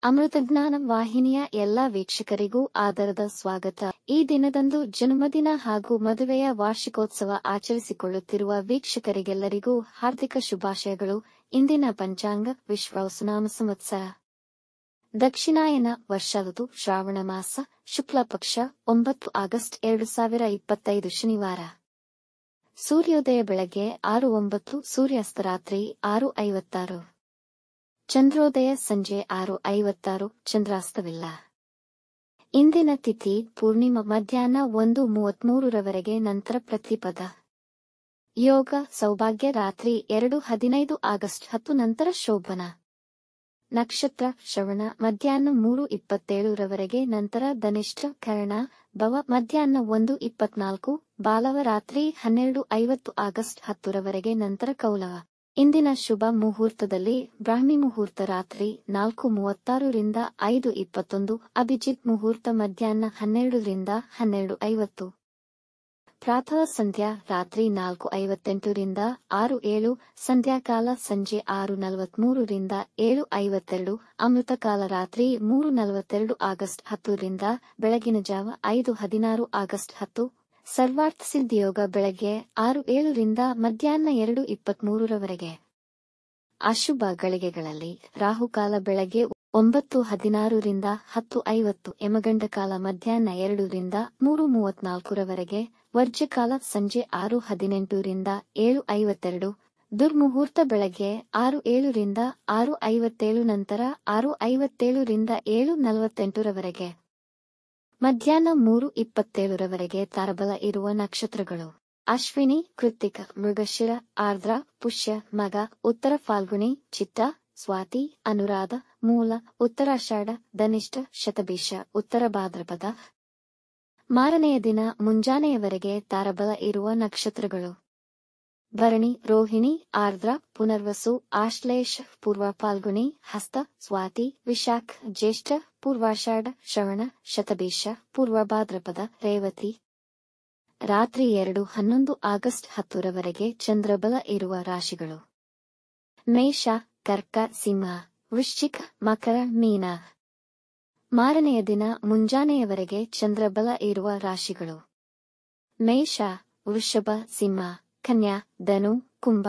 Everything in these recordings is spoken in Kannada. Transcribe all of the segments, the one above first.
ಅಮೃತಜ್ಞಾನ ವಾಹಿನಿಯ ಎಲ್ಲಾ ವೀಕ್ಷಕರಿಗೂ ಆದರದ ಸ್ವಾಗತ. ಈ ದಿನದಂದು ಜನ್ಮದಿನ ಹಾಗೂ ಮದುವೆಯ ವಾರ್ಷಿಕೋತ್ಸವ ಆಚರಿಸಿಕೊಳ್ಳುತ್ತಿರುವ ವೀಕ್ಷಕರಿಗೆಲ್ಲರಿಗೂ ಹಾರ್ದಿಕ ಶುಭಾಶಯಗಳು. ಇಂದಿನ ಪಂಚಾಂಗ ವಿಶ್ವಾವಸುನಾಮ ಸಂವತ್ಸರ ದಕ್ಷಿಣಾಯನ ವರ್ಷ ಋತು ಶ್ರಾವಣ ಮಾಸ ಶುಕ್ಲ ಪಕ್ಷ 9 ಆಗಸ್ಟ್ 2025 ಶನಿವಾರ. ಸೂರ್ಯೋದಯ ಬೆಳಗ್ಗೆ 6:09, ಸೂರ್ಯಾಸ್ತ ರಾತ್ರಿ 6:56. ಚಂದ್ರೋದಯ ಸಂಜೆ 6:56, ಚಂದ್ರಾಸ್ತವಿಲ್ಲ. ಇಂದಿನ ತಿಥಿ ಪೂರ್ಣಿಮಾ ಮಧ್ಯಾಹ್ನ 1:33 ರವರೆಗೆ, ನಂತರ ಪ್ರತಿಪದ. ಯೋಗ ಸೌಭಾಗ್ಯ ರಾತ್ರಿ 2:15 ಆಗಸ್ಟ್ 10 ನಂತರ ಶೋಭನ. ನಕ್ಷತ್ರ ಶ್ರವಣ ಮಧ್ಯಾಹ್ನ 3:27 ರವರೆಗೆ, ನಂತರ ಧನಿಷ್ಠ ಕರ್ಣ ಭವ ಮಧ್ಯಾಹ್ನ 1:24, ಬಾಲವ ರಾತ್ರಿ 12:50 ಆಗಸ್ಟ್ 10 ರವರೆಗೆ, ನಂತರ ಕೌಲವ. ಇಂದಿನ ಶುಭ ಮುಹೂರ್ತದಲ್ಲಿ ಬ್ರಾಹ್ಮಿ ಮುಹೂರ್ತ ರಾತ್ರಿ 4:36 ರಿಂದ 5:21, ಅಭಿಜಿತ್ ಮುಹೂರ್ತ ಮಧ್ಯಾಹ್ನ 12 ರಿಂದ 12:50. ಪ್ರಾತಃ ಸಂಧ್ಯಾ ರಾತ್ರಿ 4:58 ರಿಂದ 6:07, ಸಂಧ್ಯಾಕಾಲ ಸಂಜೆ 6:43 ರಿಂದ 7:52, ಅಮೃತಕಾಲ ರಾತ್ರಿ 3:42 ಆಗಸ್ಟ್ 10 ರಿಂದ ಬೆಳಗಿನ ಜಾವ 5:16 ಆಗಸ್ಟ್ 10. ಸರ್ವಾರ್ಥ ಸಿದ್ಧಿಯೋಗ ಬೆಳಗ್ಗೆ 6:07 ರಿಂದ ಮಧ್ಯಾಹ್ನ 2:23 ರವರೆಗೆ. ಅಶುಭ ಗಳಿಗೆಗಳಲ್ಲಿ ರಾಹುಕಾಲ ಬೆಳಗ್ಗೆ 9:16 ರಿಂದ 10:50, ಯಮಗಂಡ ಕಾಲ ಮಧ್ಯಾಹ್ನ 2 ರಿಂದ 3:34 ರವರೆಗೆ, ವರ್ಜ್ಯಕಾಲ ಸಂಜೆ 6:18 ರಿಂದ 7:52, ದುರ್ಮುಹೂರ್ತ ಬೆಳಗ್ಗೆ 6:07 ರಿಂದ 6:57, ನಂತರ 6:57 ರಿಂದ 7:48 ರವರೆಗೆ. ಮಧ್ಯಾಹ್ನ 3:27 ರವರೆಗೆ ತಾರಬಲ ಇರುವ ನಕ್ಷತ್ರಗಳು: ಅಶ್ವಿನಿ, ಕೃತ್ತಿಕ, ಮೃಗಶಿರ, ಆರ್ದ್ರ, ಪುಷ್ಯ, ಮಗ, ಉತ್ತರ ಫಾಲ್ಗುಣಿ, ಚಿತ್ತ, ಸ್ವಾತಿ, ಅನುರಾಧ, ಮೂಲ, ಉತ್ತರಾಷಾಢ, ಧನಿಷ್ಠ, ಶತಭಿಷ, ಉತ್ತರ ಭಾದ್ರಪದ. ಮಾರನೆಯ ದಿನ ಮುಂಜಾನೆಯವರೆಗೆ ತಾರಬಲ ಇರುವ ನಕ್ಷತ್ರಗಳು: ಭರಣಿ, ರೋಹಿಣಿ, ಆರ್ದ್ರ, ಪುನರ್ವಸು, ಆಶ್ಲೇಷ, ಪೂರ್ವ ಫಾಲ್ಗುಣಿ, ಹಸ್ತ, ಸ್ವಾತಿ, ವಿಶಾಖ, ಜ್ಯೇಷ್ಠ, ಪೂರ್ವಾಷಾಢ, ಶ್ರವಣ, ಶತಭಿಷ, ಪೂರ್ವ ಭಾದ್ರಪದ, ರೇವತಿ. ರಾತ್ರಿ 2:11 ಆಗಸ್ಟ್ 10 ರವರೆಗೆ ಚಂದ್ರಬಲ ಇರುವ ರಾಶಿಗಳು: ಮೇಷ, ಕರ್ಕ, ಸಿಂಹ, ವೃಶ್ಚಿಕ, ಮಕರ, ಮೀನ. ಮಾರನೆಯ ದಿನ ಮುಂಜಾನೆಯವರೆಗೆ ಚಂದ್ರಬಲ ಇರುವ ರಾಶಿಗಳು: ಮೇಷ, ವೃಷಭ, ಸಿಂಹ, ಕನ್ಯಾ, ಧನು, ಕುಂಭ.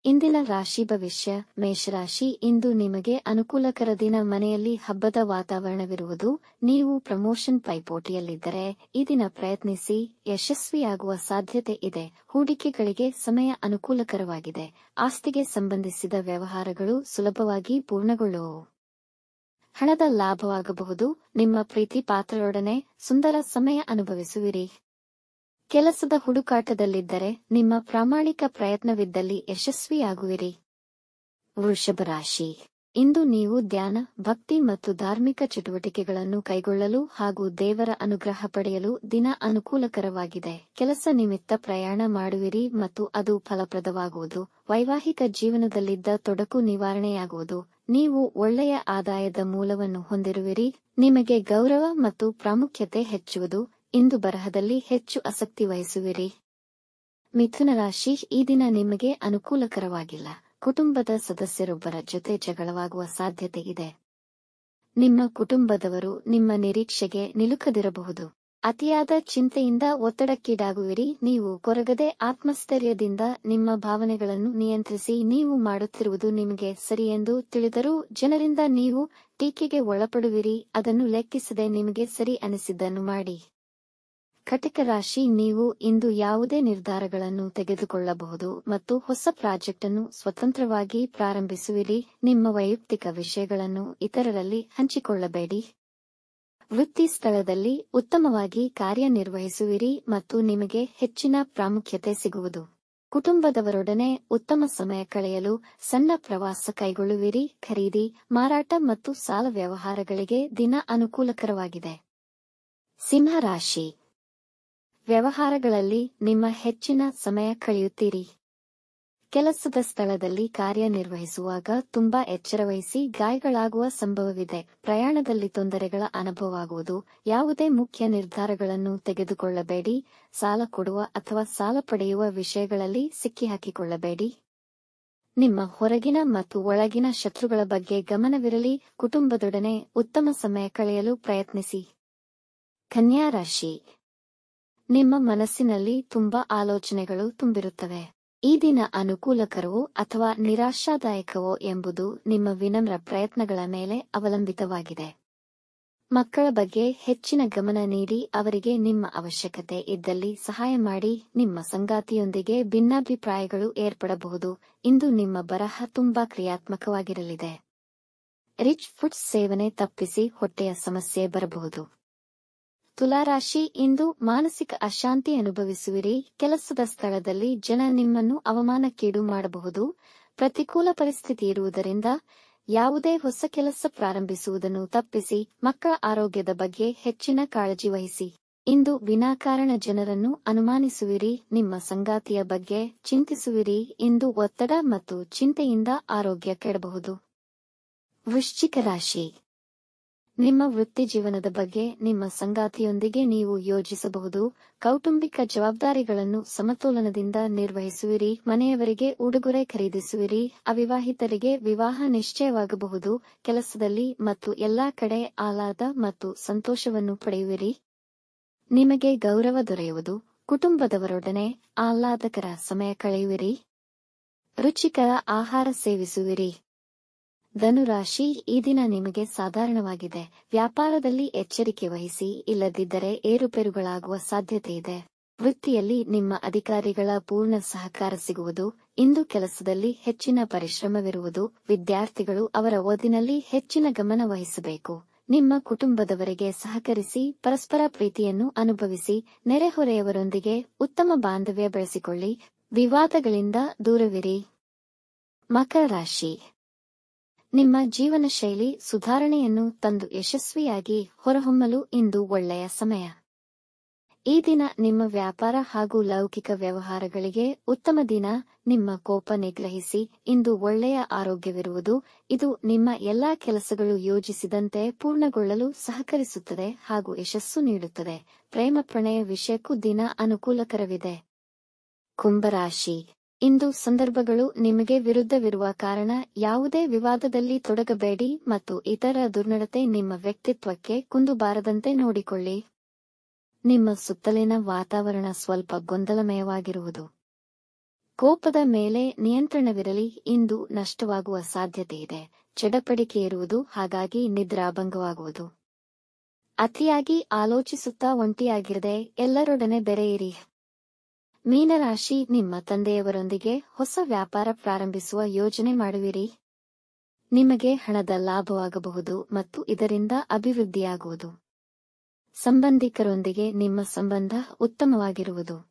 ಇಂದಿನ ರಾಶಿ ಭವಿಷ್ಯ: ಮೇಷರಾಶಿ, ಇಂದು ನಿಮಗೆ ಅನುಕೂಲಕರ ದಿನ. ಮನೆಯಲ್ಲಿ ಹಬ್ಬದ ವಾತಾವರಣವಿರುವುದು. ನೀವು ಪ್ರಮೋಷನ್ ಪೈಪೋಟಿಯಲ್ಲಿದ್ದರೆ ಈ ದಿನ ಪ್ರಯತ್ನಿಸಿ, ಯಶಸ್ವಿಯಾಗುವ ಸಾಧ್ಯತೆ ಇದೆ. ಹೂಡಿಕೆಗಳಿಗೆ ಸಮಯ ಅನುಕೂಲಕರವಾಗಿದೆ. ಆಸ್ತಿಗೆ ಸಂಬಂಧಿಸಿದ ವ್ಯವಹಾರಗಳು ಸುಲಭವಾಗಿ ಪೂರ್ಣಗೊಳ್ಳುವವು. ಹಣದ ಲಾಭವಾಗಬಹುದು. ನಿಮ್ಮ ಪ್ರೀತಿ ಪಾತ್ರರೊಡನೆ ಸುಂದರ ಸಮಯ ಅನುಭವಿಸುವಿರಿ. ಕೆಲಸದ ಹುಡುಕಾಟದಲ್ಲಿದ್ದರೆ ನಿಮ್ಮ ಪ್ರಾಮಾಣಿಕ ಪ್ರಯತ್ನವಿದ್ದಲ್ಲಿ ಯಶಸ್ವಿಯಾಗುವಿರಿ. ವೃಷಭ ರಾಶಿ, ಇಂದು ನೀವು ಧ್ಯಾನ, ಭಕ್ತಿ ಮತ್ತು ಧಾರ್ಮಿಕ ಚಟುವಟಿಕೆಗಳನ್ನು ಕೈಗೊಳ್ಳಲು ಹಾಗೂ ದೇವರ ಅನುಗ್ರಹ ಪಡೆಯಲು ದಿನ ಅನುಕೂಲಕರವಾಗಿದೆ. ಕೆಲಸ ನಿಮಿತ್ತ ಪ್ರಯಾಣ ಮಾಡುವಿರಿ ಮತ್ತು ಅದು ಫಲಪ್ರದವಾಗುವುದು. ವೈವಾಹಿಕ ಜೀವನದಲ್ಲಿದ್ದ ತೊಡಕು ನಿವಾರಣೆಯಾಗುವುದು. ನೀವು ಒಳ್ಳೆಯ ಆದಾಯದ ಮೂಲವನ್ನು ಹೊಂದಿರುವಿರಿ. ನಿಮಗೆ ಗೌರವ ಮತ್ತು ಪ್ರಾಮುಖ್ಯತೆ ಹೆಚ್ಚುವುದು. ಇಂದು ಬರಹದಲ್ಲಿ ಹೆಚ್ಚು ಆಸಕ್ತಿ ವಹಿಸುವಿರಿ. ಮಿಥುನ ರಾಶಿ, ಈ ದಿನ ನಿಮಗೆ ಅನುಕೂಲಕರವಾಗಿಲ್ಲ. ಕುಟುಂಬದ ಸದಸ್ಯರೊಬ್ಬರ ಜೊತೆ ಜಗಳವಾಗುವ ಸಾಧ್ಯತೆ ಇದೆ. ನಿಮ್ಮ ಕುಟುಂಬದವರು ನಿಮ್ಮ ನಿರೀಕ್ಷೆಗೆ ನಿಲುಕದಿರಬಹುದು. ಅತಿಯಾದ ಚಿಂತೆಯಿಂದ ಒತ್ತಡಕ್ಕೀಡಾಗುವಿರಿ. ನೀವು ಕೊರಗದೆ ಆತ್ಮಸ್ಥೈರ್ಯದಿಂದ ನಿಮ್ಮ ಭಾವನೆಗಳನ್ನು ನಿಯಂತ್ರಿಸಿ. ನೀವು ಮಾಡುತ್ತಿರುವುದು ನಿಮಗೆ ಸರಿಯೆಂದು ತಿಳಿದರೂ ಜನರಿಂದ ನೀವು ಟೀಕೆಗೆ ಒಳಪಡುವಿರಿ. ಅದನ್ನು ಲೆಕ್ಕಿಸದೆ ನಿಮಗೆ ಸರಿ ಅನಿಸಿದ್ದನ್ನು ಮಾಡಿ. ಕಟಕ ರಾಶಿ, ನೀವು ಇಂದು ಯಾವುದೇ ನಿರ್ಧಾರಗಳನ್ನು ತೆಗೆದುಕೊಳ್ಳಬಹುದು ಮತ್ತು ಹೊಸ ಪ್ರಾಜೆಕ್ಟ್ ಅನ್ನು ಸ್ವತಂತ್ರವಾಗಿ ಪ್ರಾರಂಭಿಸುವಿರಿ. ನಿಮ್ಮ ವೈಯಕ್ತಿಕ ವಿಷಯಗಳನ್ನು ಇತರರಲ್ಲಿ ಹಂಚಿಕೊಳ್ಳಬೇಡಿ. ವೃತ್ತಿ ಸ್ಥಳದಲ್ಲಿ ಉತ್ತಮವಾಗಿ ಕಾರ್ಯನಿರ್ವಹಿಸುವಿರಿ ಮತ್ತು ನಿಮಗೆ ಹೆಚ್ಚಿನ ಪ್ರಾಮುಖ್ಯತೆ ಸಿಗುವುದು. ಕುಟುಂಬದವರೊಡನೆ ಉತ್ತಮ ಸಮಯ ಕಳೆಯಲು ಸಣ್ಣ ಪ್ರವಾಸ ಕೈಗೊಳ್ಳುವಿರಿ. ಖರೀದಿ, ಮಾರಾಟ ಮತ್ತು ಸಾಲ ವ್ಯವಹಾರಗಳಿಗೆ ದಿನ ಅನುಕೂಲಕರವಾಗಿದೆ. ಸಿಂಹ ರಾಶಿ, ವ್ಯವಹಾರಗಳಲ್ಲಿ ನಿಮ್ಮ ಹೆಚ್ಚಿನ ಸಮಯ ಕಳೆಯುತ್ತೀರಿ. ಕೆಲಸದ ಸ್ಥಳದಲ್ಲಿ ಕಾರ್ಯನಿರ್ವಹಿಸುವಾಗ ತುಂಬಾ ಎಚ್ಚರವಹಿಸಿ. ಗಾಯಗಳಾಗುವ ಸಂಭವವಿದೆ. ಪ್ರಯಾಣದಲ್ಲಿ ತೊಂದರೆಗಳ ಅನುಭವವಾಗುವುದು. ಯಾವುದೇ ಮುಖ್ಯ ನಿರ್ಧಾರಗಳನ್ನು ತೆಗೆದುಕೊಳ್ಳಬೇಡಿ. ಸಾಲ ಕೊಡುವ ಅಥವಾ ಸಾಲ ಪಡೆಯುವ ವಿಷಯಗಳಲ್ಲಿ ಸಿಕ್ಕಿಹಾಕಿಕೊಳ್ಳಬೇಡಿ. ನಿಮ್ಮ ಹೊರಗಿನ ಮತ್ತು ಒಳಗಿನ ಶತ್ರುಗಳ ಬಗ್ಗೆ ಗಮನವಿರಲಿ. ಕುಟುಂಬದೊಡನೆ ಉತ್ತಮ ಸಮಯ ಕಳೆಯಲು ಪ್ರಯತ್ನಿಸಿ. ಕನ್ಯಾ ರಾಶಿ, ನಿಮ್ಮ ಮನಸ್ಸಿನಲ್ಲಿ ತುಂಬಾ ಆಲೋಚನೆಗಳು ತುಂಬಿರುತ್ತವೆ. ಈ ದಿನ ಅನುಕೂಲಕರವೋ ಅಥವಾ ನಿರಾಶಾದಾಯಕವೋ ಎಂಬುದು ನಿಮ್ಮ ವಿನಮ್ರ ಪ್ರಯತ್ನಗಳ ಮೇಲೆ ಅವಲಂಬಿತವಾಗಿದೆ. ಮಕ್ಕಳ ಬಗ್ಗೆ ಹೆಚ್ಚಿನ ಗಮನ ನೀಡಿ ಅವರಿಗೆ ನಿಮ್ಮ ಅವಶ್ಯಕತೆ ಇದ್ದಲ್ಲಿ ಸಹಾಯ ಮಾಡಿ. ನಿಮ್ಮ ಸಂಗಾತಿಯೊಂದಿಗೆ ಭಿನ್ನಾಭಿಪ್ರಾಯಗಳು ಏರ್ಪಡಬಹುದು. ಇಂದು ನಿಮ್ಮ ಬರಹ ತುಂಬಾ ಕ್ರಿಯಾತ್ಮಕವಾಗಿರಲಿದೆ. ರಿಚ್ ಫುಡ್ಸ್ ಸೇವನೆ ತಪ್ಪಿಸಿ, ಹೊಟ್ಟೆಯ ಸಮಸ್ಯೆ ಬರಬಹುದು. ತುಲಾರಾಶಿ, ಇಂದು ಮಾನಸಿಕ ಅಶಾಂತಿ ಅನುಭವಿಸುವಿರಿ. ಕೆಲಸದ ಸ್ಥಳದಲ್ಲಿ ಜನ ನಿಮ್ಮನ್ನು ಅವಮಾನಕ್ಕೀಡು ಮಾಡಬಹುದು. ಪ್ರತಿಕೂಲ ಪರಿಸ್ಥಿತಿ ಇರುವುದರಿಂದ ಯಾವುದೇ ಹೊಸ ಕೆಲಸ ಪ್ರಾರಂಭಿಸುವುದನ್ನು ತಪ್ಪಿಸಿ. ಮಕ್ಕಳ ಆರೋಗ್ಯದ ಬಗ್ಗೆ ಹೆಚ್ಚಿನ ಕಾಳಜಿ ವಹಿಸಿ. ಇಂದು ವಿನಾಕಾರಣ ಜನರನ್ನು ಅನುಮಾನಿಸುವಿರಿ. ನಿಮ್ಮ ಸಂಗಾತಿಯ ಬಗ್ಗೆ ಚಿಂತಿಸುವಿರಿ. ಇಂದು ಒತ್ತಡ ಮತ್ತು ಚಿಂತೆಯಿಂದ ಆರೋಗ್ಯ ಕೆಡಬಹುದು. ವೃಶ್ಚಿಕ ರಾಶಿ, ನಿಮ್ಮ ವೃತ್ತಿ ಜೀವನದ ಬಗ್ಗೆ ನಿಮ್ಮ ಸಂಗಾತಿಯೊಂದಿಗೆ ನೀವು ಯೋಜಿಸಬಹುದು. ಕೌಟುಂಬಿಕ ಜವಾಬ್ದಾರಿಗಳನ್ನು ಸಮತೋಲನದಿಂದ ನಿರ್ವಹಿಸುವಿರಿ. ಮನೆಯವರಿಗೆ ಉಡುಗೊರೆ ಖರೀದಿಸುವಿರಿ. ಅವಿವಾಹಿತರಿಗೆ ವಿವಾಹ ನಿಶ್ಚಯವಾಗಬಹುದು. ಕೆಲಸದಲ್ಲಿ ಮತ್ತು ಎಲ್ಲಾ ಕಡೆ ಆಹ್ಲಾದ ಮತ್ತು ಸಂತೋಷವನ್ನು ಪಡೆಯುವಿರಿ. ನಿಮಗೆ ಗೌರವ ದೊರೆಯುವುದು. ಕುಟುಂಬದವರೊಡನೆ ಆಹ್ಲಾದಕರ ಸಮಯ ಕಳೆಯುವಿರಿ. ರುಚಿಕರ ಆಹಾರ ಸೇವಿಸುವಿರಿ. ಧನುರಾಶಿ, ಈ ದಿನ ನಿಮಗೆ ಸಾಧಾರಣವಾಗಿದೆ. ವ್ಯಾಪಾರದಲ್ಲಿ ಎಚ್ಚರಿಕೆ ವಹಿಸಿ, ಇಲ್ಲದಿದ್ದರೆ ಏರುಪೇರುಗಳಾಗುವ ಸಾಧ್ಯತೆಯಿದೆ. ವೃತ್ತಿಯಲ್ಲಿ ನಿಮ್ಮ ಅಧಿಕಾರಿಗಳ ಪೂರ್ಣ ಸಹಕಾರ ಸಿಗುವುದು. ಇಂದು ಕೆಲಸದಲ್ಲಿ ಹೆಚ್ಚಿನ ಪರಿಶ್ರಮವಿರುವುದು. ವಿದ್ಯಾರ್ಥಿಗಳು ಅವರ ಓದಿನಲ್ಲಿ ಹೆಚ್ಚಿನ ಗಮನ ವಹಿಸಬೇಕು. ನಿಮ್ಮ ಕುಟುಂಬದವರಿಗೆ ಸಹಕರಿಸಿ, ಪರಸ್ಪರ ಪ್ರೀತಿಯನ್ನು ಅನುಭವಿಸಿ. ನೆರೆಹೊರೆಯವರೊಂದಿಗೆ ಉತ್ತಮ ಬಾಂಧವ್ಯ ಬೆಳೆಸಿಕೊಳ್ಳಿ. ವಿವಾದಗಳಿಂದ ದೂರವಿರಿ. ಮಕರ ರಾಶಿ, ನಿಮ್ಮ ಜೀವನ ಶೈಲಿ ಸುಧಾರಣೆಯನ್ನು ತಂದು ಯಶಸ್ವಿಯಾಗಿ ಹೊರಹೊಮ್ಮಲು ಇಂದು ಒಳ್ಳೆಯ ಸಮಯ. ಈ ದಿನ ನಿಮ್ಮ ವ್ಯಾಪಾರ ಹಾಗೂ ಲೌಕಿಕ ವ್ಯವಹಾರಗಳಿಗೆ ಉತ್ತಮ ದಿನ. ನಿಮ್ಮ ಕೋಪ ನಿಗ್ರಹಿಸಿ. ಇಂದು ಒಳ್ಳೆಯ ಆರೋಗ್ಯವಿರುವುದು. ಇದು ನಿಮ್ಮ ಎಲ್ಲಾ ಕೆಲಸಗಳು ಯೋಜಿಸಿದಂತೆ ಪೂರ್ಣಗೊಳ್ಳಲು ಸಹಕರಿಸುತ್ತದೆ ಹಾಗೂ ಯಶಸ್ಸು ನೀಡುತ್ತದೆ. ಪ್ರೇಮ ಪ್ರಣಯ ವಿಷಯಕ್ಕೂ ದಿನ ಅನುಕೂಲಕರವಿದೆ. ಕುಂಭರಾಶಿ, ಇಂದು ಸಂದರ್ಭಗಳು ನಿಮಗೆ ವಿರುದ್ಧವಿರುವ ಕಾರಣ ಯಾವುದೇ ವಿವಾದದಲ್ಲಿ ತೊಡಗಬೇಡಿ ಮತ್ತು ಇತರ ದುರ್ನಡತೆ ನಿಮ್ಮ ವ್ಯಕ್ತಿತ್ವಕ್ಕೆ ಕುಂದು ಬಾರದಂತೆ ನೋಡಿಕೊಳ್ಳಿ. ನಿಮ್ಮ ಸುತ್ತಲಿನ ವಾತಾವರಣ ಸ್ವಲ್ಪ ಗೊಂದಲಮಯವಾಗಿರುವುದು. ಕೋಪದ ಮೇಲೆ ನಿಯಂತ್ರಣವಿರಲಿ. ಇಂದು ನಷ್ಟವಾಗುವ ಸಾಧ್ಯತೆಯಿದೆ. ಚಡಪಡಿಕೆ ಇರುವುದು, ಹಾಗಾಗಿ ನಿದ್ರಾಭಂಗವಾಗುವುದು. ಅತಿಯಾಗಿ ಆಲೋಚಿಸುತ್ತಾ ಒಂಟಿಯಾಗಿರದೆ ಎಲ್ಲರೊಡನೆ ಬೆರೆಯಿರಿ. ಮೀನರಾಶಿ, ನಿಮ್ಮ ತಂದೆಯವರೊಂದಿಗೆ ಹೊಸ ವ್ಯಾಪಾರ ಪ್ರಾರಂಭಿಸುವ ಯೋಜನೆ ಮಾಡುವಿರಿ. ನಿಮಗೆ ಹಣದ ಲಾಭವಾಗಬಹುದು ಮತ್ತು ಇದರಿಂದ ಅಭಿವೃದ್ಧಿಯಾಗುವುದು. ಸಂಬಂಧಿಕರೊಂದಿಗೆ ನಿಮ್ಮ ಸಂಬಂಧ ಉತ್ತಮವಾಗಿರುವುದು.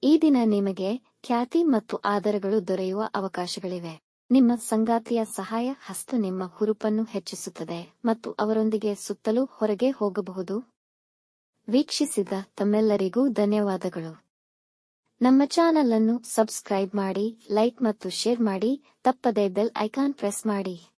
ಈ ದಿನ ನಿಮಗೆ ಖ್ಯಾತಿ ಮತ್ತು ಆದರಗಳು ದೊರೆಯುವ ಅವಕಾಶಗಳಿವೆ. ನಿಮ್ಮ ಸಂಗಾತಿಯ ಸಹಾಯ ಹಸ್ತ ನಿಮ್ಮ ಹುರುಪನ್ನು ಹೆಚ್ಚಿಸುತ್ತದೆ ಮತ್ತು ಅವರೊಂದಿಗೆ ಸುತ್ತಲೂ ಹೊರಗೆ ಹೋಗಬಹುದು. ವೀಕ್ಷಿಸಿದ ತಮ್ಮೆಲ್ಲರಿಗೂ ಧನ್ಯವಾದಗಳು. ನಮ್ಮ ಚಾನಲ್ ಅನ್ನು ಸಬ್ಸ್ಕ್ರೈಬ್ ಮಾಡಿ, ಲೈಕ್ ಮತ್ತು ಶೇರ್ ಮಾಡಿ. ತಪ್ಪದೇ ಬೆಲ್ ಐಕಾನ್ ಪ್ರೆಸ್ ಮಾಡಿ.